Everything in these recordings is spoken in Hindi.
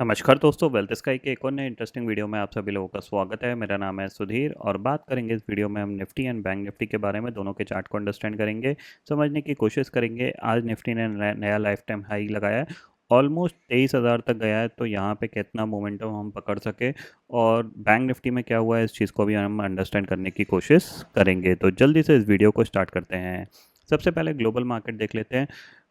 नमस्कार दोस्तों, वेल्थ स्काई के एक और नए इंटरेस्टिंग वीडियो में आप सभी लोगों का स्वागत है। मेरा नाम है सुधीर और बात करेंगे इस वीडियो में हम निफ्टी एंड बैंक निफ्टी के बारे में। दोनों के चार्ट को अंडरस्टैंड करेंगे, समझने की कोशिश करेंगे। आज निफ्टी ने नया लाइफ टाइम हाई लगाया है, ऑलमोस्ट 23,000 तक गया है। तो यहाँ पे कितना मोमेंटम हम पकड़ सके और बैंक निफ्टी में क्या हुआ है, इस चीज़ को भी हम अंडरस्टैंड करने की कोशिश करेंगे। तो जल्दी से इस वीडियो को स्टार्ट करते हैं। सबसे पहले ग्लोबल मार्केट देख लेते हैं।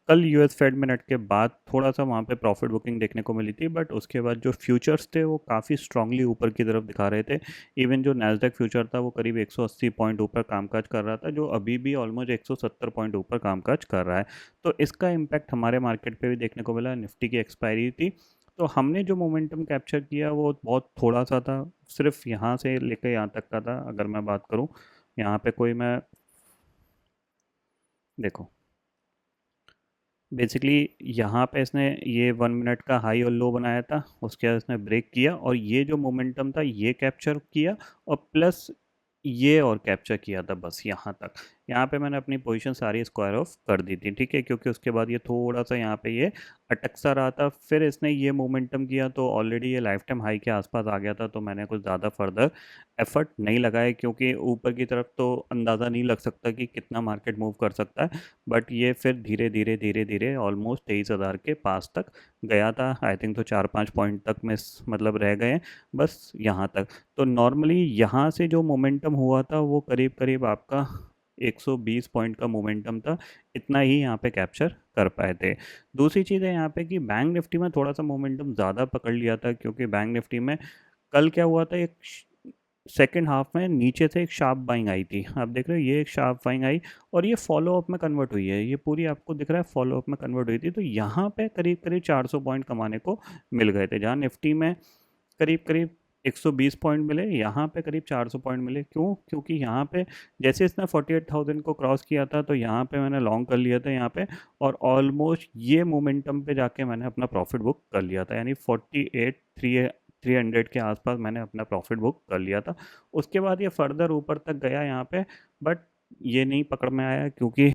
कल यूएस फेड मिनट के बाद थोड़ा सा वहाँ पे प्रॉफिट बुकिंग देखने को मिली थी, बट उसके बाद जो फ्यूचर्स थे वो काफ़ी स्ट्रांगली ऊपर की तरफ दिखा रहे थे। इवन जो नैस्डैक फ्यूचर था वो करीब 180 पॉइंट ऊपर कामकाज कर रहा था, जो अभी भी ऑलमोस्ट 170 पॉइंट ऊपर कामकाज कर रहा है। तो इसका इम्पैक्ट हमारे मार्केट पे भी देखने को मिला। निफ्टी की एक्सपायरी थी, तो हमने जो मोमेंटम कैप्चर किया वो बहुत थोड़ा सा था, सिर्फ यहाँ से लेकर यहाँ तक का था। अगर मैं बात करूँ यहाँ पे कोई मैं देखो, बेसिकली यहाँ पे इसने ये 1 मिनट का हाई और लो बनाया था, उसके बाद इसने ब्रेक किया और ये जो मोमेंटम था ये कैप्चर किया और प्लस ये और कैप्चर किया था। बस यहाँ तक। यहाँ पे मैंने अपनी पोजीशन सारी स्क्वायर ऑफ कर दी थी, ठीक है, क्योंकि उसके बाद ये थोड़ा सा यहाँ पे ये अटक सा रहा था। फिर इसने ये मोमेंटम किया तो ऑलरेडी ये लाइफ टाइम हाई के आसपास आ गया था, तो मैंने कुछ ज़्यादा फर्दर एफर्ट नहीं लगाए, क्योंकि ऊपर की तरफ तो अंदाज़ा नहीं लग सकता कि कितना मार्केट मूव कर सकता है। बट ये फिर धीरे धीरे धीरे धीरे ऑलमोस्ट 23,000 के पास तक गया था। आई थिंक तो 4-5 पॉइंट तक में मतलब रह गए बस यहाँ तक। तो नॉर्मली यहाँ से जो मोमेंटम हुआ था वो करीब करीब आपका 120 पॉइंट का मोमेंटम था। इतना ही यहाँ पे कैप्चर कर पाए थे। दूसरी चीज़ है यहाँ पे कि बैंक निफ्टी में थोड़ा सा मोमेंटम ज़्यादा पकड़ लिया था, क्योंकि बैंक निफ्टी में कल क्या हुआ था, एक सेकेंड हाफ में नीचे से एक शार्प बाइंग आई थी। आप देख रहे हो ये एक शार्प बाइंग आई और ये फॉलो अप में कन्वर्ट हुई है। ये पूरी आपको दिख रहा है फॉलो अप में कन्वर्ट हुई थी। तो यहाँ पे करीब करीब 400 पॉइंट कमाने को मिल गए थे, जहाँ निफ्टी में करीब करीब 120 पॉइंट मिले, यहाँ पे करीब 400 पॉइंट मिले। क्यों? क्योंकि यहाँ पे जैसे इसने 48,000 को क्रॉस किया था तो यहाँ पे मैंने लॉन्ग कर लिया था यहाँ पे, और ऑलमोस्ट ये मोमेंटम पे जाके मैंने अपना प्रॉफिट बुक कर लिया था, यानी 48,300 के आसपास मैंने अपना प्रॉफिट बुक कर लिया था। उसके बाद ये फर्दर ऊपर तक गया यहाँ पे, बट ये नहीं पकड़ में आया, क्योंकि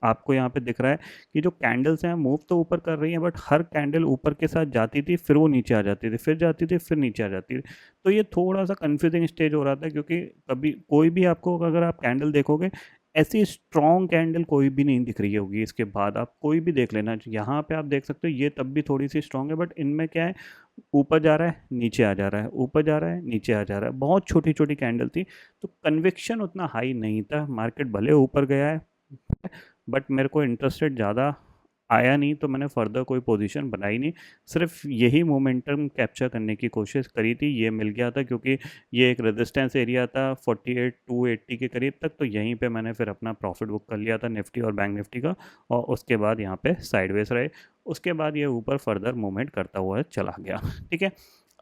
आपको यहाँ पे दिख रहा है कि जो कैंडल्स हैं मूव तो ऊपर कर रही हैं, बट हर कैंडल ऊपर के साथ जाती थी, फिर वो नीचे आ जाती थी, फिर जाती थी, फिर नीचे आ जाती थी। तो ये थोड़ा सा कंफ्यूजिंग स्टेज हो रहा था, क्योंकि कभी कोई भी आपको, अगर आप कैंडल देखोगे, ऐसी स्ट्रॉन्ग कैंडल कोई भी नहीं दिख रही होगी। इसके बाद आप कोई भी देख लेना, यहाँ पे आप देख सकते हो ये तब भी थोड़ी सी स्ट्रॉन्ग है, बट इनमें क्या है, ऊपर जा रहा है नीचे आ जा रहा है, ऊपर जा रहा है नीचे आ जा रहा है। बहुत छोटी छोटी कैंडल थी, तो कन्विक्शन उतना हाई नहीं था। मार्केट भले ऊपर गया है, बट मेरे को इंटरेस्टेड ज़्यादा आया नहीं, तो मैंने फर्दर कोई पोजीशन बनाई नहीं। सिर्फ यही मोमेंटम कैप्चर करने की कोशिश करी थी, ये मिल गया था, क्योंकि ये एक रेजिस्टेंस एरिया था 48,280 के करीब तक। तो यहीं पे मैंने फिर अपना प्रॉफिट बुक कर लिया था निफ्टी और बैंक निफ्टी का, और उसके बाद यहाँ पे साइडवेज रहे। उसके बाद ये ऊपर फर्दर मूवमेंट करता हुआ चला गया। ठीक है,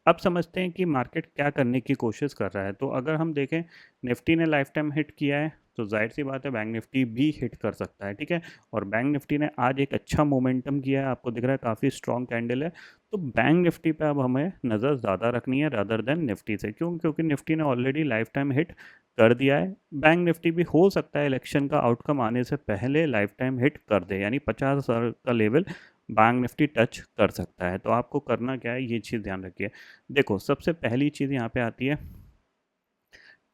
अब समझते हैं कि मार्केट क्या करने की कोशिश कर रहा है। तो अगर हम देखें, निफ्टी ने लाइफ टाइम हिट किया है, तो जाहिर सी बात है बैंक निफ्टी भी हिट कर सकता है। ठीक है, और बैंक निफ्टी ने आज एक अच्छा मोमेंटम किया है, आपको दिख रहा है काफ़ी स्ट्रॉन्ग कैंडल है। तो बैंक निफ्टी पे अब हमें नज़र ज़्यादा रखनी है रादर देन निफ्टी से। क्यों? क्योंकि निफ्टी ने ऑलरेडी लाइफ टाइम हिट कर दिया है। बैंक निफ्टी भी हो सकता है इलेक्शन का आउटकम आने से पहले लाइफ टाइम हिट कर दे, यानी 50,000 का लेवल बैंक निफ्टी टच कर सकता है। तो आपको करना क्या है, ये चीज़ ध्यान रखिए। देखो, सबसे पहली चीज़ यहाँ पे आती है,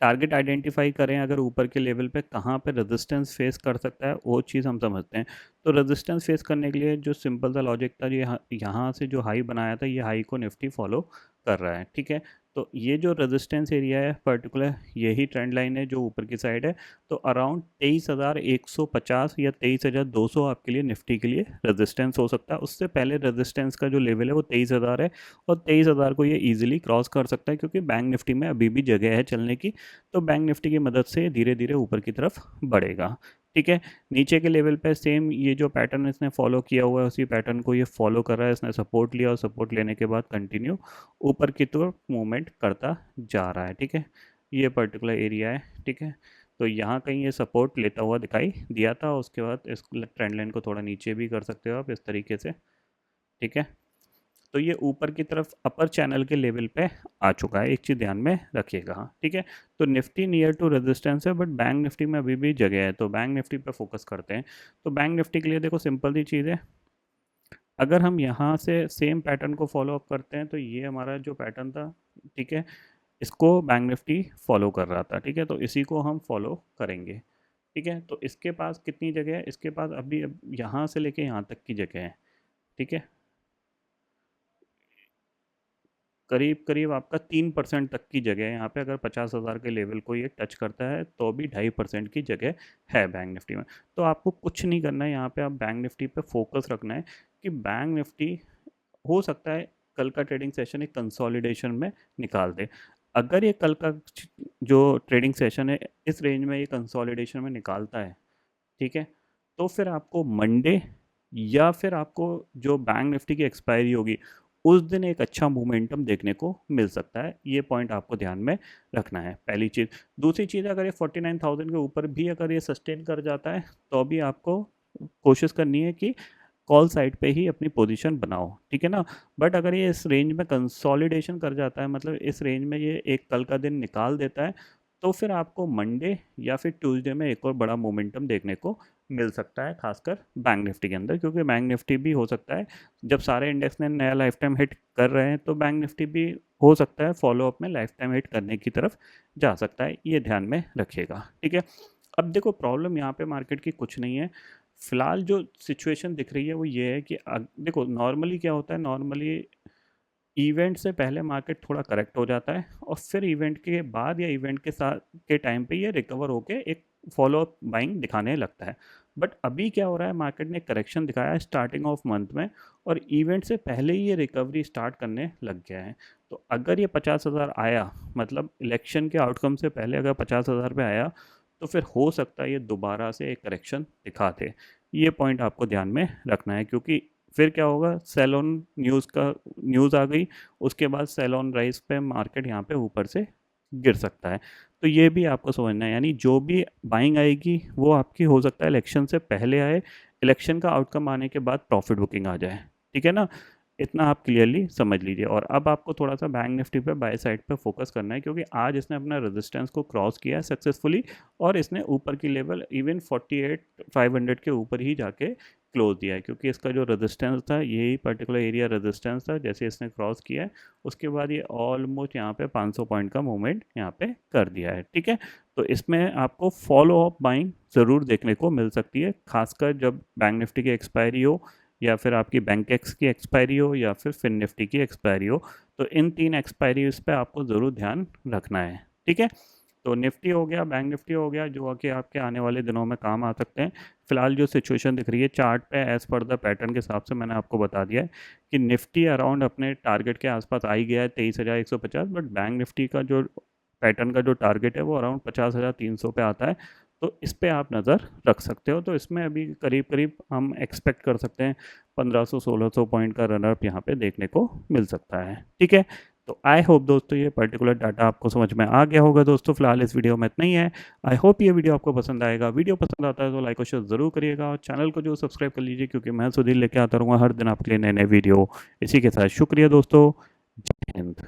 टारगेट आइडेंटिफाई करें। अगर ऊपर के लेवल पे कहाँ पे रेजिस्टेंस फेस कर सकता है वो चीज़ हम समझते हैं। तो रेजिस्टेंस फेस करने के लिए जो सिंपल सा लॉजिक था, ये यहाँ से जो हाई बनाया था, ये हाई को निफ्टी फॉलो कर रहा है। ठीक है, तो ये जो रेजिस्टेंस एरिया है पर्टिकुलर, यही ट्रेंड लाइन है जो ऊपर की साइड है। तो अराउंड 23,150 या 23,200 आपके लिए निफ्टी के लिए रेजिस्टेंस हो सकता है। उससे पहले रेजिस्टेंस का जो लेवल है वो 23,000 है, और 23,000 को ये ईजिली क्रॉस कर सकता है, क्योंकि बैंक निफ्टी में अभी भी जगह है चलने की। तो बैंक निफ्टी की मदद से धीरे धीरे ऊपर की तरफ बढ़ेगा। ठीक है, नीचे के लेवल पे सेम ये जो पैटर्न इसने फॉलो किया हुआ है, उसी पैटर्न को ये फॉलो कर रहा है। इसने सपोर्ट लिया और सपोर्ट लेने के बाद कंटिन्यू ऊपर की तरफ मूवमेंट करता जा रहा है। ठीक है, ये पर्टिकुलर एरिया है। ठीक है, तो यहाँ कहीं ये सपोर्ट लेता हुआ दिखाई दिया था। उसके बाद इस ट्रेंड लाइन को थोड़ा नीचे भी कर सकते हो आप इस तरीके से। ठीक है, तो ये ऊपर की तरफ अपर चैनल के लेवल पे आ चुका है, एक चीज़ ध्यान में रखिएगा। ठीक है, तो निफ्टी नियर टू रेजिस्टेंस है, बट बैंक निफ्टी में अभी भी जगह है, तो बैंक निफ्टी पे फोकस करते हैं। तो बैंक निफ्टी के लिए देखो सिंपल सी चीज़ है, अगर हम यहाँ से सेम पैटर्न को फॉलो अप करते हैं तो ये हमारा जो पैटर्न था, ठीक है, इसको बैंक निफ्टी फॉलो कर रहा था, ठीक है, तो इसी को हम फॉलो करेंगे, ठीक है। तो इसके पास कितनी जगह है, इसके पास अभी अब यहाँ से लेके यहाँ तक की जगह है, ठीक है, करीब करीब आपका 3% तक की जगह है यहाँ पे। अगर 50,000 के लेवल को ये टच करता है तो भी 2.5% की जगह है बैंक निफ्टी में। तो आपको कुछ नहीं करना है यहाँ पे, आप बैंक निफ्टी पे फोकस रखना है कि बैंक निफ्टी हो सकता है कल का ट्रेडिंग सेशन एक कंसोलिडेशन में निकाल दे। अगर ये कल का जो ट्रेडिंग सेशन है इस रेंज में ये कंसोलिडेशन में निकालता है, ठीक है, तो फिर आपको मंडे या फिर आपको जो बैंक निफ्टी की एक्सपायरी होगी उस दिन एक अच्छा मोमेंटम देखने को मिल सकता है। ये पॉइंट आपको ध्यान में रखना है, पहली चीज़। दूसरी चीज़, अगर ये 49,000 के ऊपर भी अगर ये सस्टेन कर जाता है तो भी आपको कोशिश करनी है कि कॉल साइड पे ही अपनी पोजीशन बनाओ, ठीक है ना। बट अगर ये इस रेंज में कंसोलिडेशन कर जाता है, मतलब इस रेंज में ये एक कल का दिन निकाल देता है, तो फिर आपको मंडे या फिर ट्यूसडे में एक और बड़ा मोमेंटम देखने को मिल सकता है, खासकर बैंक निफ्टी के अंदर। क्योंकि बैंक निफ्टी भी हो सकता है जब सारे इंडेक्स ने नया लाइफ टाइम हिट कर रहे हैं तो बैंक निफ्टी भी हो सकता है फॉलो अप में लाइफ टाइम हिट करने की तरफ जा सकता है, ये ध्यान में रखिएगा, ठीक है। अब देखो प्रॉब्लम यहाँ पे मार्केट की कुछ नहीं है, फिलहाल जो सिचुएशन दिख रही है वो ये है कि देखो नॉर्मली क्या होता है, नॉर्मली इवेंट से पहले मार्केट थोड़ा करेक्ट हो जाता है और फिर इवेंट के बाद या इवेंट के साथ के टाइम पे ये रिकवर होके एक फॉलो अप बाइंग दिखाने लगता है। बट अभी क्या हो रहा है, मार्केट ने करेक्शन दिखाया है स्टार्टिंग ऑफ मंथ में और इवेंट से पहले ही ये रिकवरी स्टार्ट करने लग गया है। तो अगर ये 50,000 आया, मतलब इलेक्शन के आउटकम से पहले अगर 50,000 पे आया, तो फिर हो सकता है ये दोबारा से एक करेक्शन दिखा दे। ये पॉइंट आपको ध्यान में रखना है, क्योंकि फिर क्या होगा, सेल ऑन न्यूज़ आ गई, उसके बाद सेल ऑन राइज पे मार्केट यहाँ पे ऊपर से गिर सकता है। तो ये भी आपको समझना है, यानी जो भी बाइंग आएगी वो आपकी हो सकता है इलेक्शन से पहले आए, इलेक्शन का आउटकम आने के बाद प्रॉफिट बुकिंग आ जाए, ठीक है ना। इतना आप क्लियरली समझ लीजिए। और अब आपको थोड़ा सा बैंक निफ्टी पे बाय साइड पे फोकस करना है, क्योंकि आज इसने अपना रेजिस्टेंस को क्रॉस किया है सक्सेसफुली और इसने ऊपर की लेवल इवन 48,500 के ऊपर ही जाके क्लोज दिया है। क्योंकि इसका जो रेजिस्टेंस था, यही पर्टिकुलर एरिया रेजिस्टेंस था, जैसे इसने क्रॉस किया है उसके बाद ये ऑलमोस्ट यहाँ पे 500 पॉइंट का मूवमेंट यहाँ पे कर दिया है, ठीक है। तो इसमें आपको फॉलो अप बाइंग ज़रूर देखने को मिल सकती है, खासकर जब बैंक निफ्टी की एक्सपायरी हो या फिर आपकी बैंक एक्स की एक्सपायरी हो या फिर फिन निफ्टी की एक्सपायरी हो। तो इन 3 एक्सपायरीज पे आपको ज़रूर ध्यान रखना है, ठीक है। तो निफ्टी हो गया, बैंक निफ्टी हो गया, जो कि आपके आने वाले दिनों में काम आ सकते हैं। फिलहाल जो सिचुएशन दिख रही है चार्ट पे एज़ पर द पैटर्न के हिसाब से मैंने आपको बता दिया है कि निफ्टी अराउंड अपने टारगेट के आसपास आ ही गया है 23,150, बट बैंक निफ्टी का जो पैटर्न का जो टारगेट है वो अराउंड 50,300 पे आता है। तो इस पे आप नज़र रख सकते हो। तो इसमें अभी करीब करीब हम एक्सपेक्ट कर सकते हैं 1500-1600 पॉइंट का रनअप यहाँ पे देखने को मिल सकता है, ठीक है। तो आई होप दोस्तों ये पर्टिकुलर डाटा आपको समझ में आ गया होगा। दोस्तों फिलहाल इस वीडियो में इतना ही है। आई होप ये वीडियो आपको पसंद आएगा। वीडियो पसंद आता है तो लाइक और शेयर ज़रूर करिएगा और चैनल को जो सब्सक्राइब कर लीजिए, क्योंकि मैं सुधीर लेके आता रहूँगा हर दिन आपके लिए नए नए वीडियो। इसी के साथ शुक्रिया दोस्तों, जय हिंद।